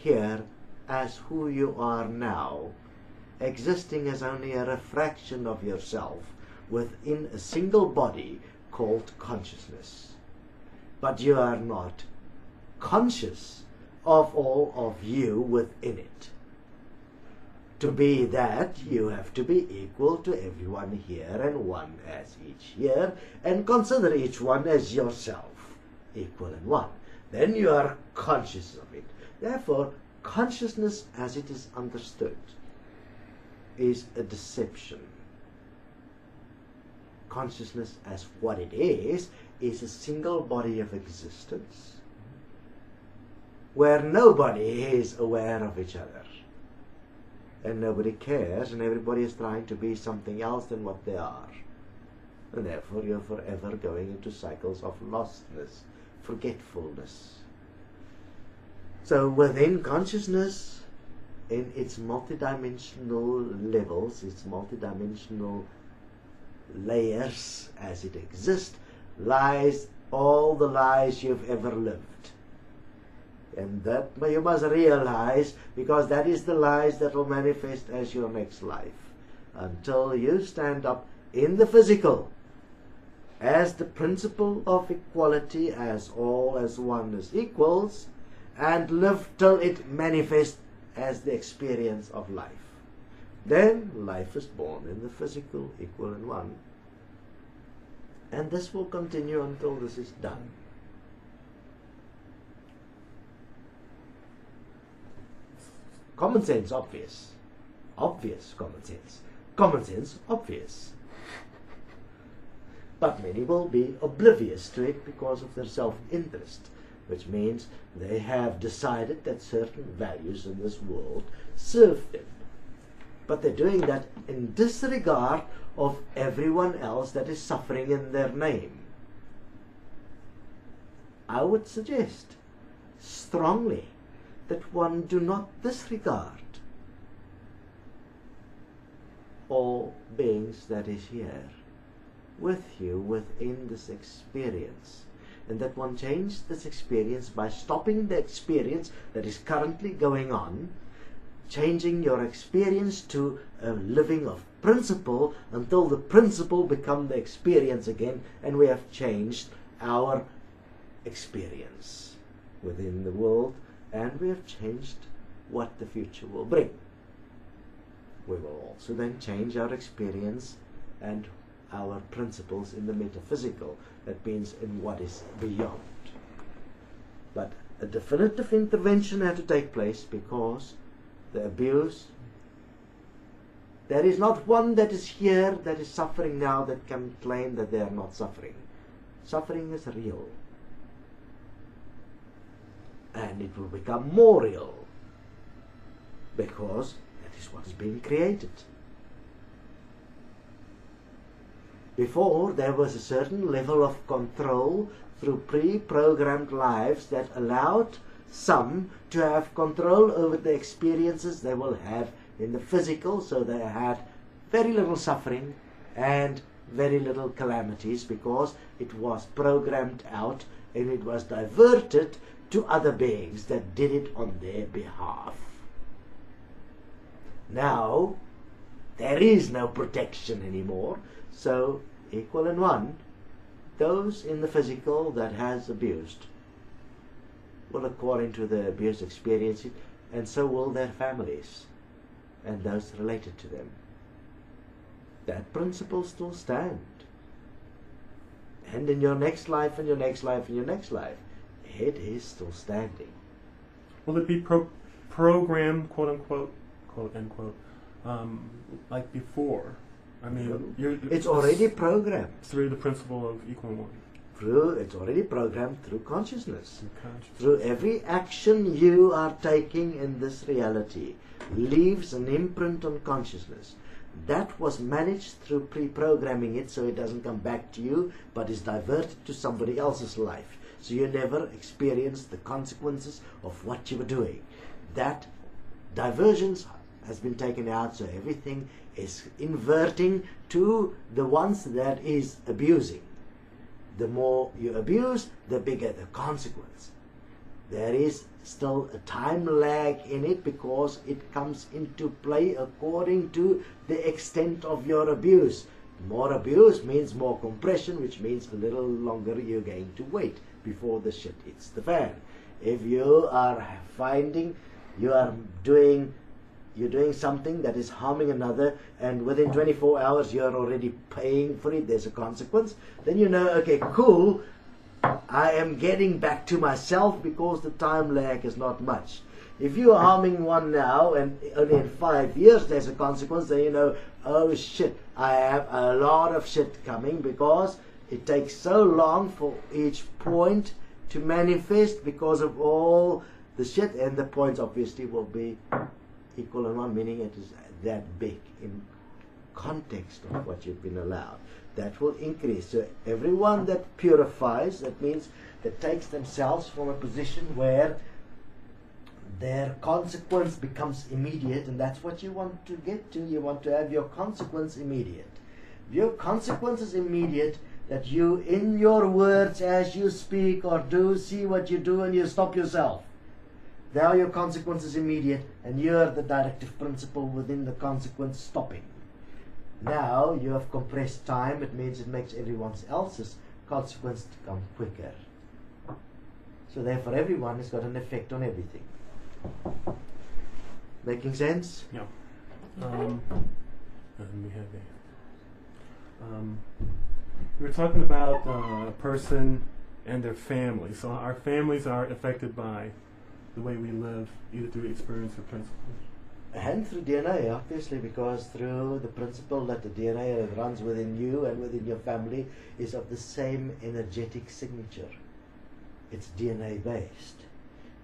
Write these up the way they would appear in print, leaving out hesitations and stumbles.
here as who you are now, existing as only a refraction of yourself within a single body called consciousness. But you are not conscious of all of you within it. To be that, you have to be equal to everyone here and one as each here, and consider each one as yourself, equal and one. Then you are conscious of it. Therefore, consciousness as it is understood is a deception. Consciousness as what it is a single body of existence where nobody is aware of each other. And nobody cares, and everybody is trying to be something else than what they are. And therefore you're forever going into cycles of lostness, forgetfulness. So within consciousness, in its multidimensional levels, its multidimensional layers as it exists, lies all the lies you've ever lived. And that you must realize, because that is the lies that will manifest as your next life, until you stand up in the physical as the principle of equality, as all as one as equals, and live till it manifests as the experience of life. Then life is born in the physical, equal and one. And this will continue until this is done. Common sense, obvious. Obvious common sense. Common sense, obvious. But many will be oblivious to it because of their self-interest, which means they have decided that certain values in this world serve them. But they're doing that in disregard of everyone else that is suffering in their name. I would suggest strongly that one do not disregard all beings that is here with you within this experience, and that one change this experience by stopping the experience that is currently going on, changing your experience to a living of principle until the principle become the experience again, and we have changed our experience within the world, and we have changed what the future will bring. We will also then change our experience and our principles in the metaphysical, that means in what is beyond. But a definitive intervention had to take place, because the abuse, there is not one that is here that is suffering now that can claim that they are not suffering. Suffering is real. And it will become more real, because that is what is being created. Before, there was a certain level of control through pre-programmed lives that allowed some to have control over the experiences they will have in the physical, so they had very little suffering and very little calamities, because it was programmed out and it was diverted to other beings that did it on their behalf. Now, there is no protection anymore, so equal and one, those in the physical that has abused will, according to the abuse, experience it, and so will their families and those related to them. That principle still stand. And in your next life, and your next life, and your next life, it is still standing. Will it be programmed, quote unquote, quote unquote, like before? I mean, it's already programmed through the principle of equal one. It's already programmed through consciousness. Through every action you are taking in this reality leaves an imprint on consciousness. That was managed through pre-programming it, so it doesn't come back to you, but is diverted to somebody else's life. So you never experience the consequences of what you were doing. That diversions has been taken out, so everything is inverting to the ones that is abusing. The more you abuse, the bigger the consequence. there is still a time lag in it, because it comes into play according to the extent of your abuse. More abuse means more compression, which means a little longer you're going to wait before the shit hits the fan. If you are finding you're doing something that is harming another, and within 24 hours you're already paying for it, there's a consequence, then you know, okay, cool, I am getting back to myself, because the time lag is not much. If you are harming one now and only in 5 years there's a consequence, then you know, oh shit, I have a lot of shit coming, because it takes so long for each point to manifest because of all the shit, and the points obviously will be equal and one, meaning it is that big in context of what you've been allowed. That will increase. So everyone that purifies, that means that takes themselves from a position where their consequence becomes immediate, and that's what you want to get to. You want to have your consequence immediate. If your consequence is immediate, that you, in your words, as you speak or do, see what you do and you stop yourself. Now your consequence is immediate, and you're the directive principle within the consequence stopping. Now you have compressed time. It means it makes everyone else's consequence to come quicker. So therefore everyone has got an effect on everything. Making sense? Yeah. And we have we were talking about a person and their family. So our families are affected by the way we live, either through experience or principles. And through DNA, obviously, because through the principle that the DNA that runs within you and within your family is of the same energetic signature. It's DNA based.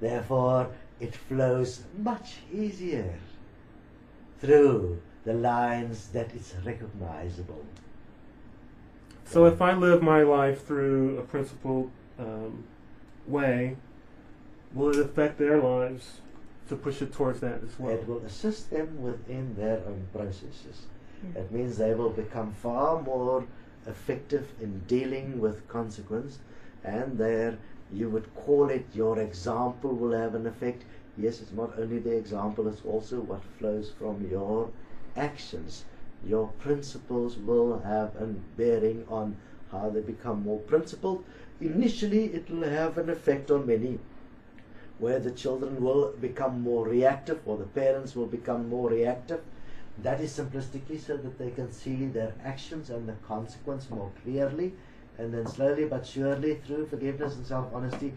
Therefore, it flows much easier through the lines that is recognizable. So if I live my life through a principled way, will it affect their lives to push it towards that as well? It will assist them within their own processes. That means they will become far more effective in dealing with consequence, and there you would call it your example will have an effect. Yes, it's not only the example, it's also what flows from your actions. Your principles will have a bearing on how they become more principled. Initially, it will have an effect on many, where the children will become more reactive, or the parents will become more reactive. That is simplistically so that they can see their actions and the consequence more clearly, and then slowly but surely, through forgiveness and self-honesty,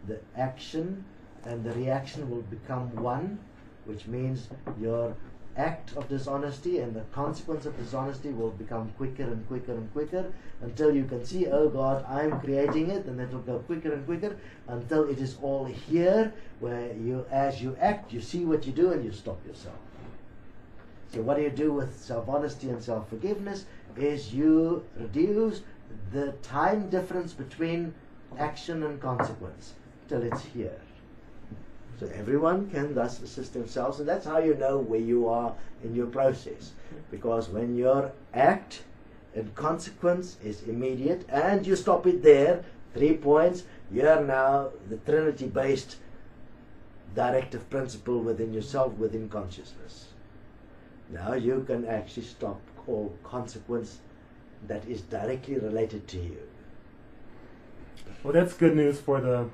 the action and the reaction will become one, which means your act of dishonesty and the consequence of dishonesty will become quicker and quicker and quicker, until you can see, oh God, I'm creating it, and it will go quicker and quicker until it is all here, where you, as you act, you see what you do and you stop yourself. So what do you do with self-honesty and self-forgiveness is you reduce the time difference between action and consequence till it's here. So everyone can thus assist themselves, and that's how you know where you are in your process. Because when your act and consequence is immediate and you stop it there, 3 points, you are now the Trinity-based directive principle within yourself, within consciousness. Now you can actually stop all consequence that is directly related to you. Well, that's good news for the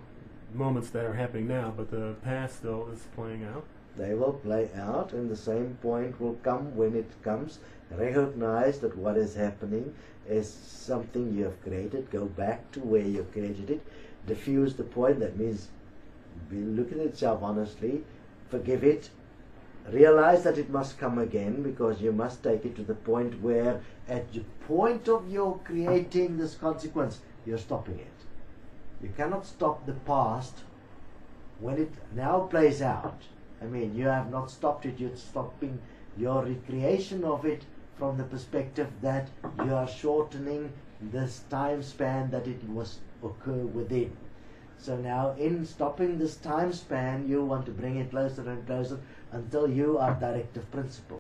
moments that are happening now, but the past still is playing out. They will play out, and the same point will come when it comes. Recognize that what is happening is something you have created. Go back to where you created it. Diffuse the point. That means be looking at itself honestly. Forgive it. Realize that it must come again, because you must take it to the point where at the point of your creating this consequence, you're stopping it. You cannot stop the past when it now plays out. I mean, you have not stopped it, you're stopping your recreation of it from the perspective that you are shortening this time span that it must occur within. So now in stopping this time span, you want to bring it closer and closer until you are directive principle.